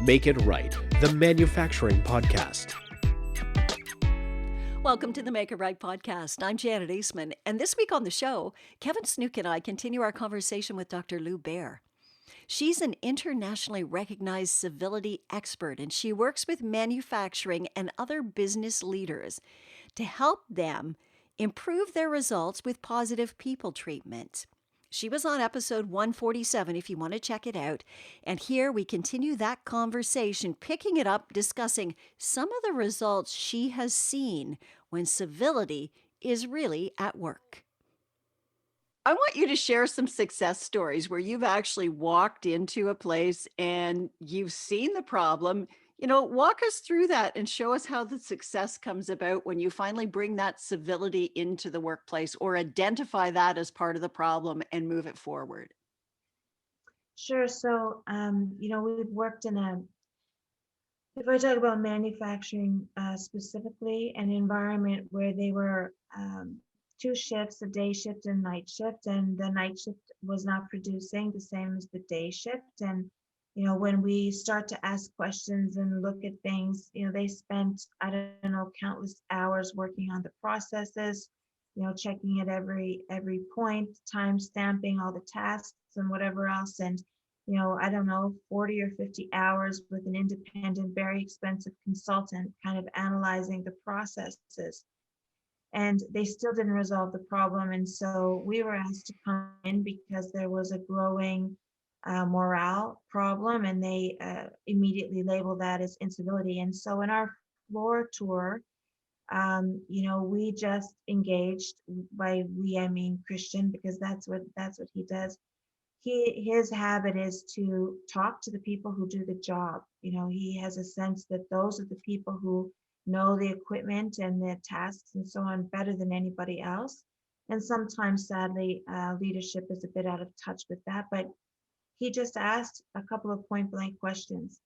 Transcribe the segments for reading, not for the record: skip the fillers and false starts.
Make It Right, the manufacturing podcast. Welcome to the Make It Right podcast. I'm Janet Eastman, and this week on the show, Kevin Snook and I continue our conversation with Dr. Lew Bayer. She's an internationally recognized civility expert, and she works with manufacturing and other business leaders to help them improve their results with positive people treatment. She was on episode 147 if you want to check it out. And here we continue that conversation, picking it up, discussing some of the results she has seen when civility is really at work. I want you to share some success stories where you've actually walked into a place and you've seen the problem. Walk us through that and show us how the success comes about when you finally bring that civility into the workplace or identify that as part of the problem and move it forward. Sure. So, we've worked if I talk about manufacturing specifically, an environment where they were two shifts, a day shift and night shift, and the night shift was not producing the same as the day shift. And when we start to ask questions and look at things, they spent, I don't know, countless hours working on the processes, checking at every point, time stamping all the tasks and whatever else. And, I don't know, 40 or 50 hours with an independent, very expensive consultant kind of analyzing the processes. And they still didn't resolve the problem. And so we were asked to come in because there was a growing morale problem, and they immediately labeled that as incivility. And so in our floor tour, we just engaged. By we, I mean Christian, because that's what he does. His habit is to talk to the people who do the job. He has a sense that those are the people who know the equipment and the tasks and so on better than anybody else. And sometimes, sadly, leadership is a bit out of touch with that. But he just asked a couple of point blank questions.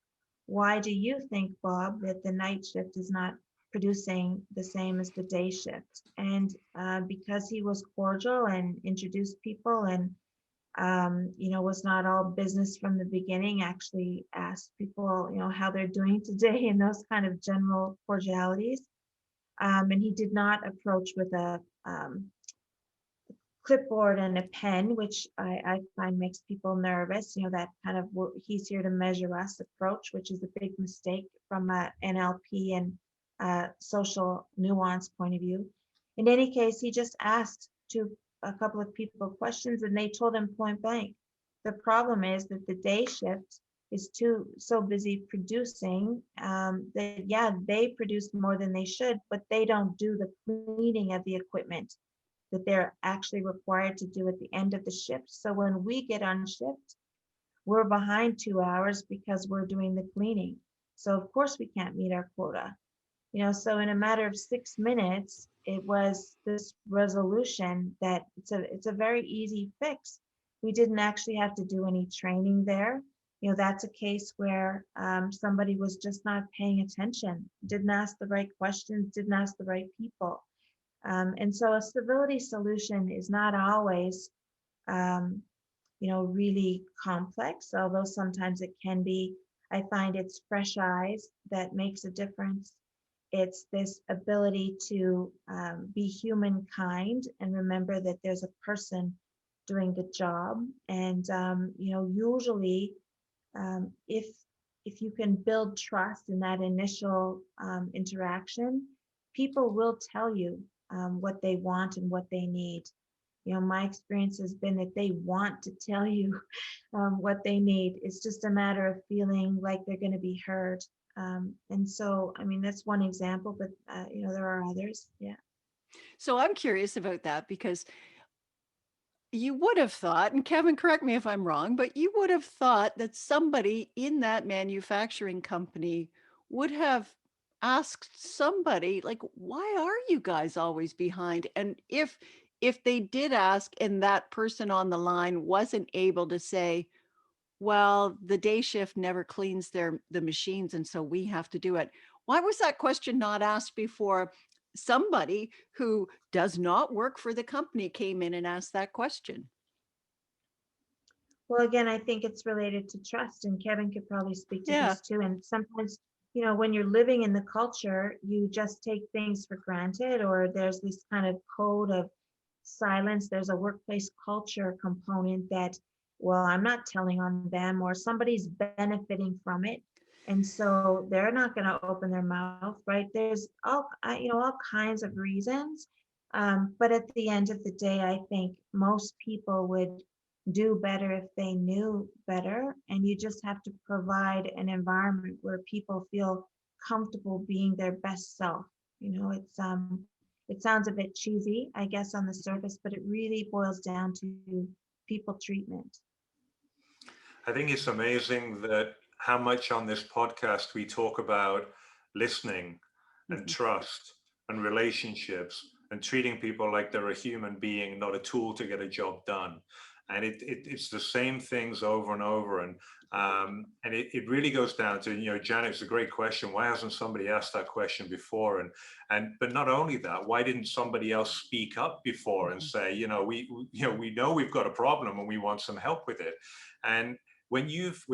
Why do you think, Bob, that the night shift is not producing the same as the day shift? And because he was cordial and introduced people and was not all business from the beginning, actually asked people, how they're doing today and those kind of general cordialities. And he did not approach with a clipboard and a pen, which I find makes people nervous. That kind of he's here to measure us approach, which is a big mistake from a NLP and social nuance point of view. In any case, he just asked a couple of people questions, and they told him point blank, the problem is that the day shift is so busy producing that they produce more than they should, but they don't do the cleaning of the equipment that they're actually required to do at the end of the shift. So when we get on shift, we're behind 2 hours because we're doing the cleaning. So of course we can't meet our quota. So in a matter of 6 minutes, it was this resolution that it's a very easy fix. We didn't actually have to do any training there. That's a case where somebody was just not paying attention, didn't ask the right questions, didn't ask the right people. And so a civility solution is not always, really complex, although sometimes it can be. I find it's fresh eyes that makes a difference. It's this ability to be humankind and remember that there's a person doing the job. And, usually if you can build trust in that initial interaction, people will tell you what they want and what they need. My experience has been that they want to tell you what they need. It's just a matter of feeling like they're going to be heard. And so, that's one example, but, there are others. Yeah. So I'm curious about that because you would have thought, and Kevin, correct me if I'm wrong, but you would have thought that somebody in that manufacturing company would have asked somebody like, why are you guys always behind? And if they did ask and that person on the line wasn't able to say, well, the day shift never cleans the machines, and so we have to do it. Why was that question not asked before somebody who does not work for the company came in and asked that question? Well, again, I think it's related to trust, and Kevin could probably speak to Yeah. this too. And sometimes, when you're living in the culture, you just take things for granted, or there's this kind of code of silence. There's a workplace culture component that, well, I'm not telling on them, or somebody's benefiting from it. And so they're not going to open their mouth, right? There's all kinds of reasons. But at the end of the day, I think most people would do better if they knew better. And you just have to provide an environment where people feel comfortable being their best self. It sounds a bit cheesy, I guess, on the surface, but it really boils down to people treatment. I think it's amazing that how much on this podcast we talk about listening and trust and relationships and treating people like they're a human being, not a tool to get a job done. And it's the same things over and over. And it really goes down to, Janet, it's a great question. Why hasn't somebody asked that question before? But not only that, why didn't somebody else speak up before and say, we know we've got a problem and we want some help with it. And when you've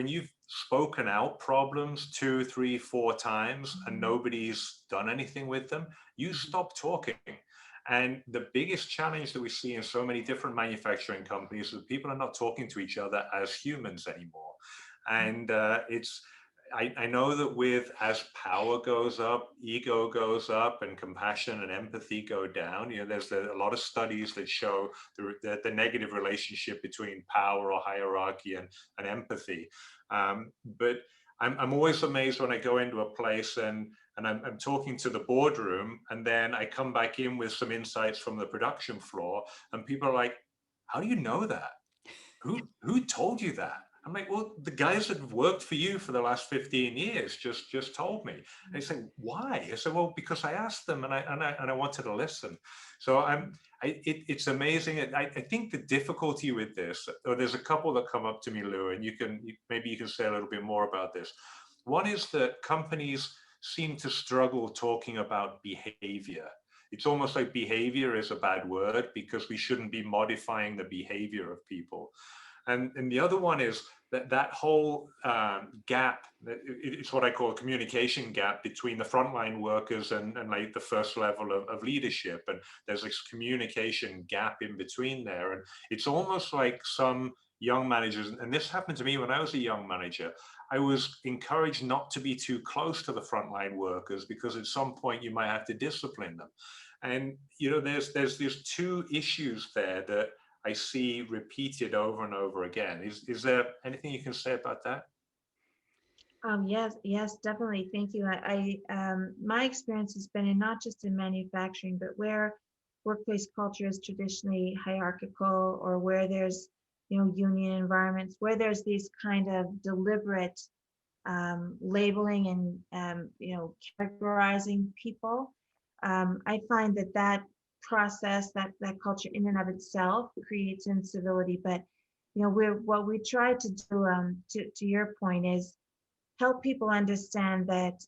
spoken out problems 2, 3, 4 times and nobody's done anything with them, you stop talking. And the biggest challenge that we see in so many different manufacturing companies is that people are not talking to each other as humans anymore. And I know that as power goes up, ego goes up, and compassion and empathy go down. There's a lot of studies that show the negative relationship between power or hierarchy and empathy. But I'm always amazed when I go into a place and I'm talking to the boardroom, and then I come back in with some insights from the production floor, and people are like, "How do you know that? Who told you that?" I'm like, "Well, the guys that have worked for you for the last 15 years just told me." And they say, "Why?" I said, "Well, because I asked them, and I wanted to listen." So it's amazing. I think the difficulty with this, or there's a couple that come up to me, Lew, and maybe you can say a little bit more about this. One is that companies seem to struggle talking about behavior. It's almost like behavior is a bad word because we shouldn't be modifying the behavior of people. And the other one is that whole gap. It's what I call a communication gap between the frontline workers and like the first level of leadership. And there's this communication gap in between there. And it's almost like some young managers, and this happened to me when I was a young manager, I was encouraged not to be too close to the frontline workers because at some point you might have to discipline them. And there's these two issues there that I see repeated over and over again. Is there anything you can say about that? Yes, definitely. Thank you. My experience has been in not just in manufacturing, but where workplace culture is traditionally hierarchical, or where there's, union environments, where there's these kind of deliberate labeling and, categorizing people. I find that process, that culture in and of itself creates incivility. But, what we try to do, to your point, is help people understand that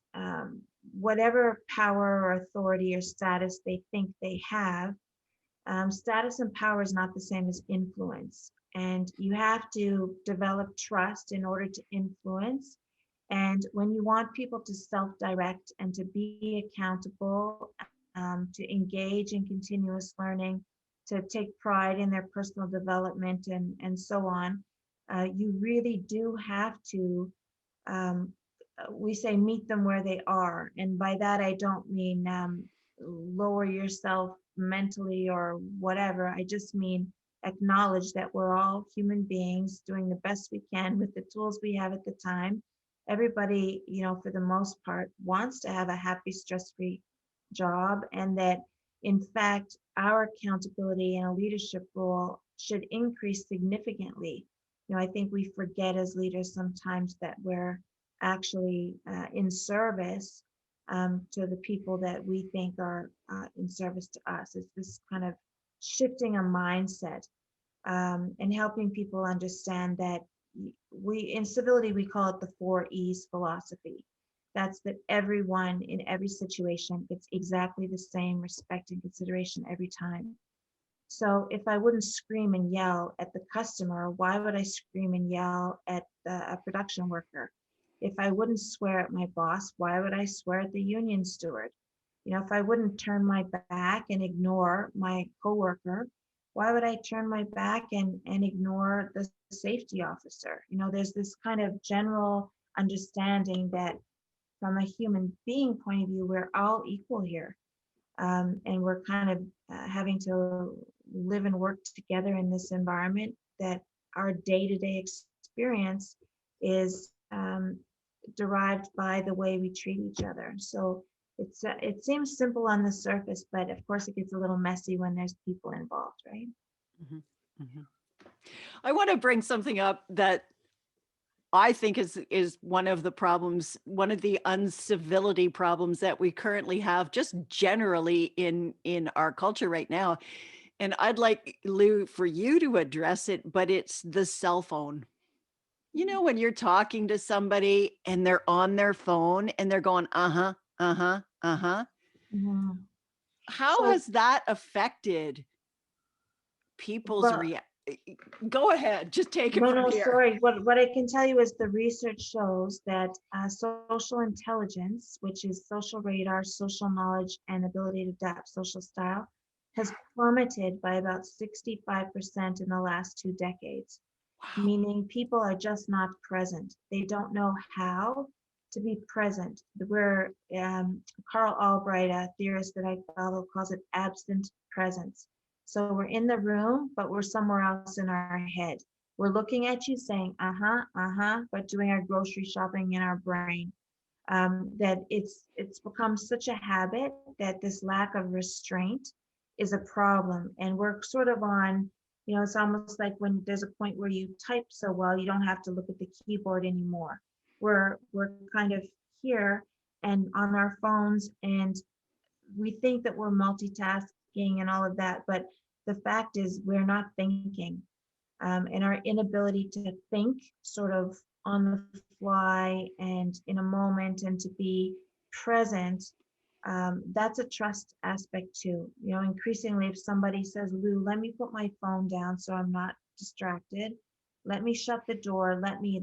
whatever power or authority or status they think they have, status and power is not the same as influence. And you have to develop trust in order to influence. And when you want people to self-direct and to be accountable, to engage in continuous learning, to take pride in their personal development and so on, you really do have to, um, we say, meet them where they are. And by that, I don't mean lower yourself mentally or whatever. I just mean acknowledge that we're all human beings doing the best we can with the tools we have at the time. Everybody, for the most part, wants to have a happy, stress-free job, and that in fact, our accountability in a leadership role should increase significantly. I think we forget as leaders sometimes that we're actually in service to the people that we think are in service to us. It's this kind of shifting a mindset, and helping people understand that in civility, we call it the 4 E's philosophy. That's that everyone in every situation gets exactly the same respect and consideration every time. So if I wouldn't scream and yell at the customer, why would I scream and yell at a production worker? If I wouldn't swear at my boss, why would I swear at the union steward? If I wouldn't turn my back and ignore my coworker, why would I turn my back and ignore the safety officer? There's this kind of general understanding that from a human being point of view, we're all equal here. And we're kind of having to live and work together in this environment that our day-to-day experience is derived by the way we treat each other. So it seems simple on the surface, but of course it gets a little messy when there's people involved, right? Mm-hmm. Mm-hmm. I want to bring something up that I think is one of the problems, one of the uncivility problems that we currently have just generally in our culture right now. And I'd like, Lew, for you to address it, but it's the cell phone. When you're talking to somebody and they're on their phone and they're going, uh-huh, uh-huh, uh-huh. Mhm. How So, has that affected people's well, Go ahead, just take it no, from no, here. sorry. What I can tell you is the research shows that social intelligence, which is social radar, social knowledge, and ability to adapt social style, has plummeted by about 65% in the last 2 decades, Wow. meaning people are just not present. They don't know how to be present. Where Carl Albright, a theorist that I follow, calls it absent presence. So we're in the room, but we're somewhere else in our head. We're looking at you saying, but doing our grocery shopping in our brain. That it's become such a habit that this lack of restraint is a problem. And we're sort of on, it's almost like when there's a point where you type so well, you don't have to look at the keyboard anymore. We're kind of here and on our phones, and we think that we're multitasking and all of that, but the fact is we're not thinking. And our inability to think sort of on the fly and in a moment and to be present, that's a trust aspect too. Increasingly, if somebody says, Lou, let me put my phone down so I'm not distracted, let me shut the door, let me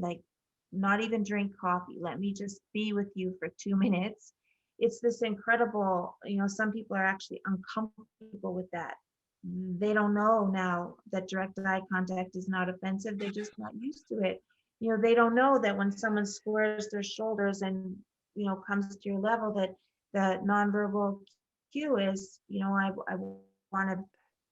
not even drink coffee, let me just be with you for 2 minutes. It's this incredible, some people are actually uncomfortable with that. They don't know now that direct eye contact is not offensive. They're just not used to it. They don't know that when someone squares their shoulders and, comes to your level, that the nonverbal cue is, I want to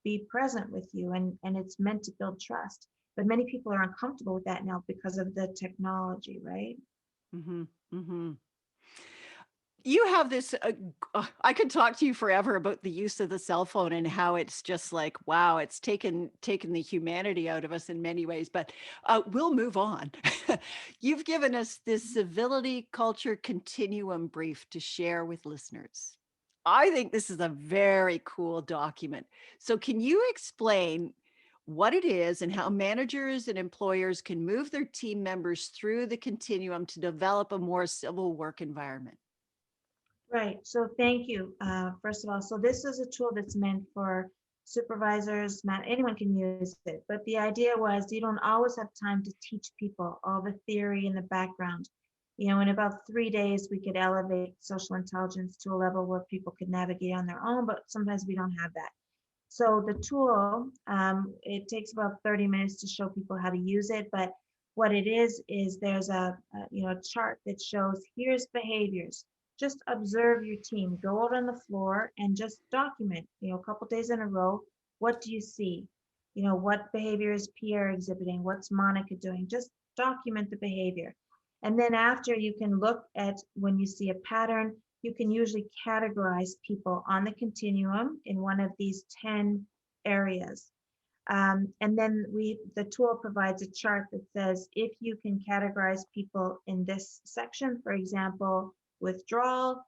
be present with you, and it's meant to build trust. But many people are uncomfortable with that now because of the technology, right? Mm-hmm. Mm-hmm. You have this, I could talk to you forever about the use of the cell phone and how it's just like, wow, it's taken the humanity out of us in many ways, but we'll move on. You've given us this Civility Culture Continuum Brief to share with listeners. I think this is a very cool document. So can you explain what it is and how managers and employers can move their team members through the continuum to develop a more civil work environment? Right. So thank you, first of all. So this is a tool that's meant for supervisors, anyone can use it. But the idea was you don't always have time to teach people all the theory and the background. In about 3 days, we could elevate social intelligence to a level where people could navigate on their own, but sometimes we don't have that. So the tool, it takes about 30 minutes to show people how to use it. But what it is there's a chart that shows here's behaviors. Just observe your team. Go out on the floor and just document. A couple days in a row. What do you see? What behavior is Pierre exhibiting? What's Monica doing? Just document the behavior. And then after, you can look at when you see a pattern. You can usually categorize people on the continuum in one of these 10 areas. And then the tool provides a chart that says, if you can categorize people in this section, for example, withdrawal,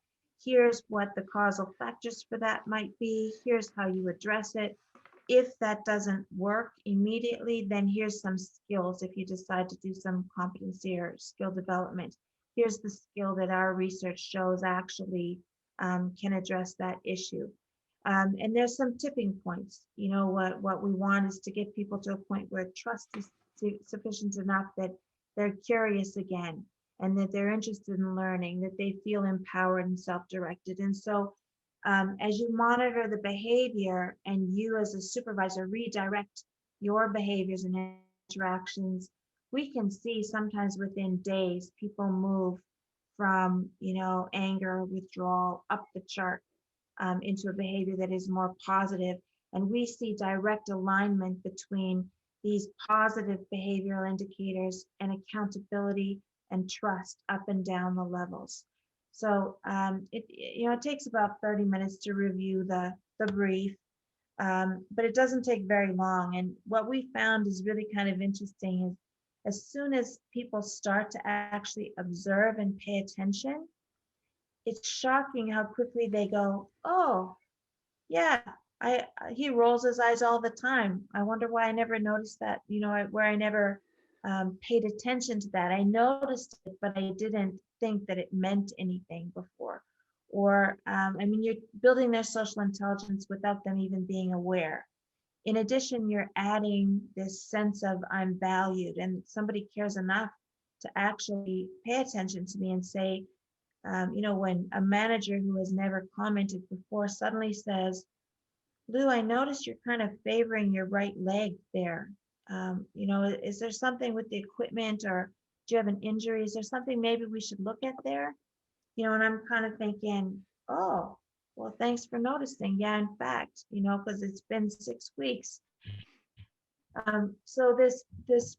here's what the causal factors for that might be. Here's how you address it. If that doesn't work immediately, then here's some skills. If you decide to do some competency or skill development, here's the skill that our research shows actually can address that issue. And there's some tipping points. What we want is to get people to a point where trust is sufficient enough that they're curious again, and that they're interested in learning, that they feel empowered and self-directed. And so as you monitor the behavior and you as a supervisor redirect your behaviors and interactions, we can see sometimes within days people move from anger, withdrawal, up the chart, into a behavior that is more positive. And we see direct alignment between these positive behavioral indicators and accountability and trust up and down the levels. So it takes about 30 minutes to review the brief, but it doesn't take very long. And what we found is really kind of interesting is as soon as people start to actually observe and pay attention, it's shocking how quickly they go, oh, yeah, he rolls his eyes all the time. I wonder why I never noticed that, where I never paid attention to that. I noticed it, but I didn't think that it meant anything before. Or, you're building their social intelligence without them even being aware. In addition, you're adding this sense of I'm valued, and somebody cares enough to actually pay attention to me and say, when a manager who has never commented before suddenly says, Lou, I noticed you're kind of favoring your right leg there. Is there something with the equipment, or do you have an injury? Is there something maybe we should look at there? And I'm kind of thinking, oh, well, thanks for noticing. Yeah, in fact, because it's been 6 weeks. So this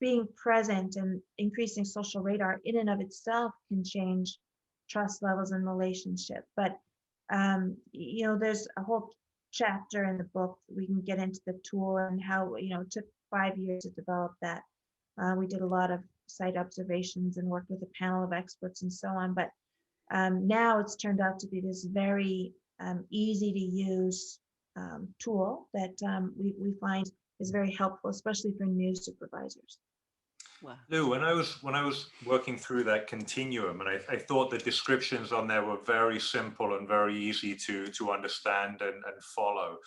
being present and increasing social radar in and of itself can change trust levels in relationship. But there's a whole chapter in the book. We can get into the tool and how it took 5 years to develop that. We did a lot of site observations and worked with a panel of experts and so on. But now it's turned out to be this very easy to use tool that we find is very helpful, especially for new supervisors. Wow. Lou, when I was working through that continuum, and I thought the descriptions on there were very simple and very easy to understand and follow.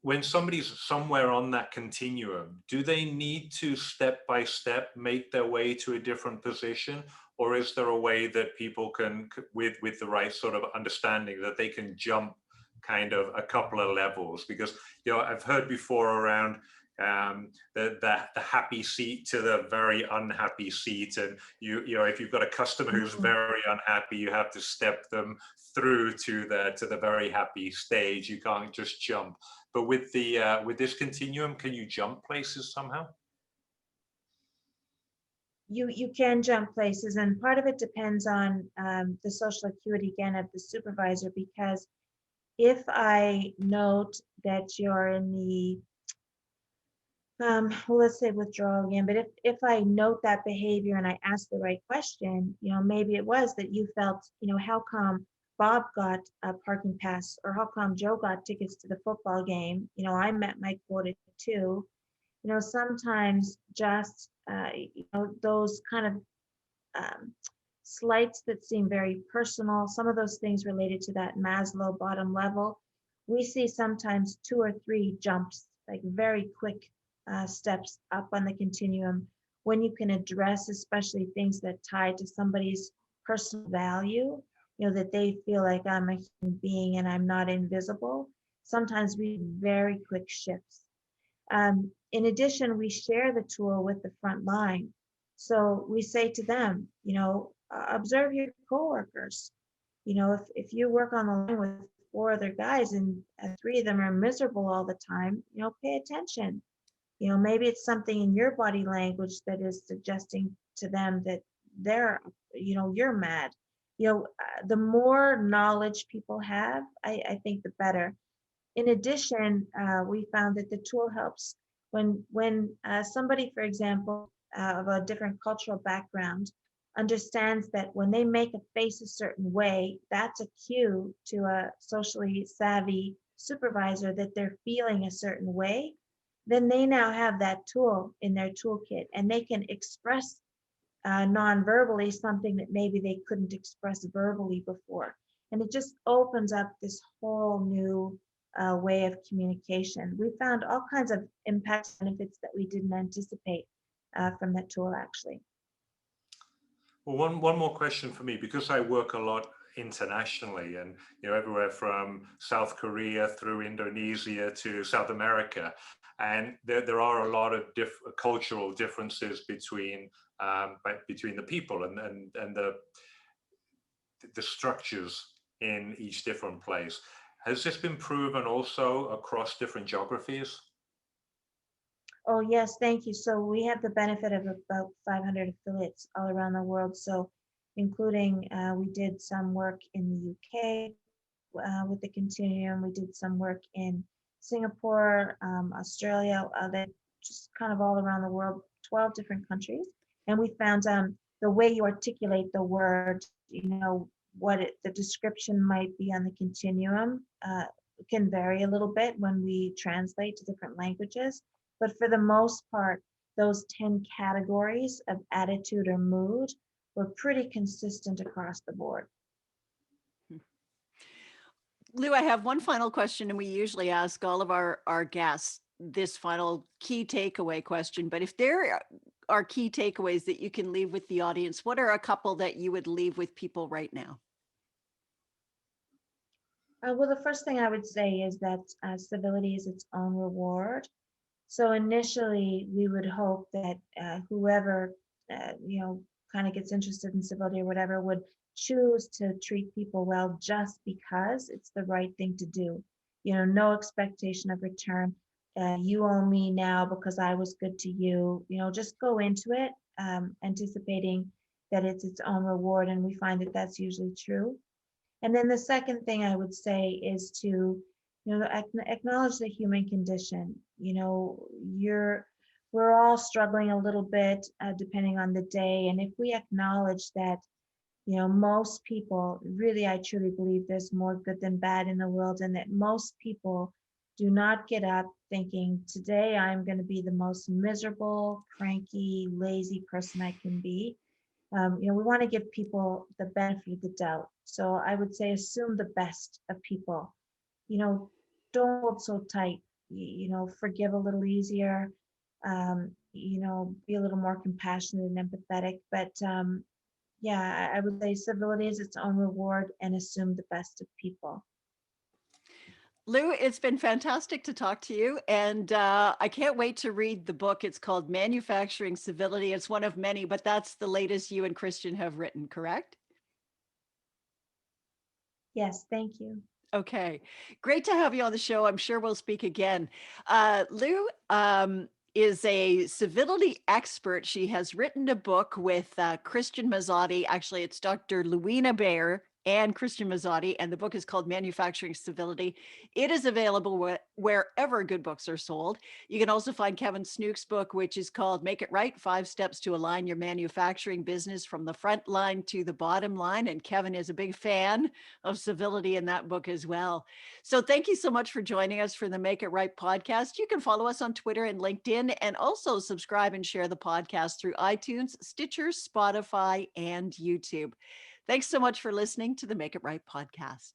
When somebody's somewhere on that continuum, do they need to step by step make their way to a different position? Or is there a way that people can, with the right sort of understanding, that they can jump kind of a couple of levels? Because I've heard before around the happy seat to the very unhappy seat, and if you've got a customer who's very unhappy, you have to step them through to the very happy stage. You can't just jump. But with this continuum, can you jump places somehow? You can jump places, and part of it depends on the social acuity again of the supervisor. Because if I note that you're in the let's say withdrawal again, but if I note that behavior and I ask the right question, maybe it was that you felt, how come Bob got a parking pass, or how come Joe got tickets to the football game? I met my quota too. Sometimes just those kind of slights that seem very personal, some of those things related to that Maslow bottom level, we see sometimes 2 or 3 jumps, like very quick steps up on the continuum, when you can address especially things that tie to somebody's personal value, that they feel like I'm a human being and I'm not invisible. Sometimes we very quick shifts. In addition, we share the tool with the front line. So we say to them, observe your coworkers. If you work on the line with 4 other guys and 3 of them are miserable all the time, pay attention. Maybe it's something in your body language that is suggesting to them that they're, you're mad. The more knowledge people have, I think the better. In addition, we found that the tool helps when somebody, for example, of a different cultural background understands that when they make a face a certain way, that's a cue to a socially savvy supervisor that they're feeling a certain way, then they now have that tool in their toolkit, and they can express non-verbally something that maybe they couldn't express verbally before. And it just opens up this whole new way of communication. We found all kinds of impact benefits that we didn't anticipate from that tool, actually. Well, one more question for me, because I work a lot internationally, and everywhere from South Korea through Indonesia to South America, and there are a lot of cultural differences between the people and the structures in each different place. Has this been proven also across different geographies? Oh, yes, thank you. So we have the benefit of about 500 affiliates all around the world. So including, we did some work in the UK with the Continuum. We did some work in Singapore, Australia, just kind of all around the world, 12 different countries. And we found the way you articulate the word, the description might be on the continuum can vary a little bit when we translate to different languages. But for the most part, those 10 categories of attitude or mood were pretty consistent across the board. Lew, I have one final question, and we usually ask all of our guests this final key takeaway question. But if there are key takeaways that you can leave with the audience, what are a couple that you would leave with people right now? Well, the first thing I would say is that civility is its own reward. So initially, we would hope that whoever, kind of gets interested in civility or whatever would choose to treat people well just because it's the right thing to do. No expectation of return. You owe me now because I was good to you. Just go into it anticipating that it's its own reward, and we find that that's usually true. And then the second thing I would say is to acknowledge the human condition. We're all struggling a little bit depending on the day. And if we acknowledge that, most people, really, I truly believe there's more good than bad in the world, and that most people do not get up thinking, today I'm going to be the most miserable, cranky, lazy person I can be. We want to give people the benefit of the doubt. So I would say assume the best of people. Don't hold so tight. Forgive a little easier. Be a little more compassionate and empathetic. But I would say civility is its own reward, and assume the best of people. Lew, it's been fantastic to talk to you, and I can't wait to read the book. It's called Manufacturing Civility. It's one of many, but that's the latest you and Christian have written, correct? Yes, thank you. Okay, great to have you on the show. I'm sure we'll speak again. Lew is a civility expert. She has written a book with Christian Masotti. Actually, it's Dr. Lew Bayer and Christian Masotti, and the book is called Manufacturing Civility. It is available wherever good books are sold. You can also find Kevin Snook's book, which is called Make It Right, 5 Steps to Align Your Manufacturing Business from the Front Line to the Bottom Line. And Kevin is a big fan of civility in that book as well. So thank you so much for joining us for the Make It Right podcast. You can follow us on Twitter and LinkedIn, and also subscribe and share the podcast through iTunes, Stitcher, Spotify, and YouTube. Thanks so much for listening to the Make It Right podcast.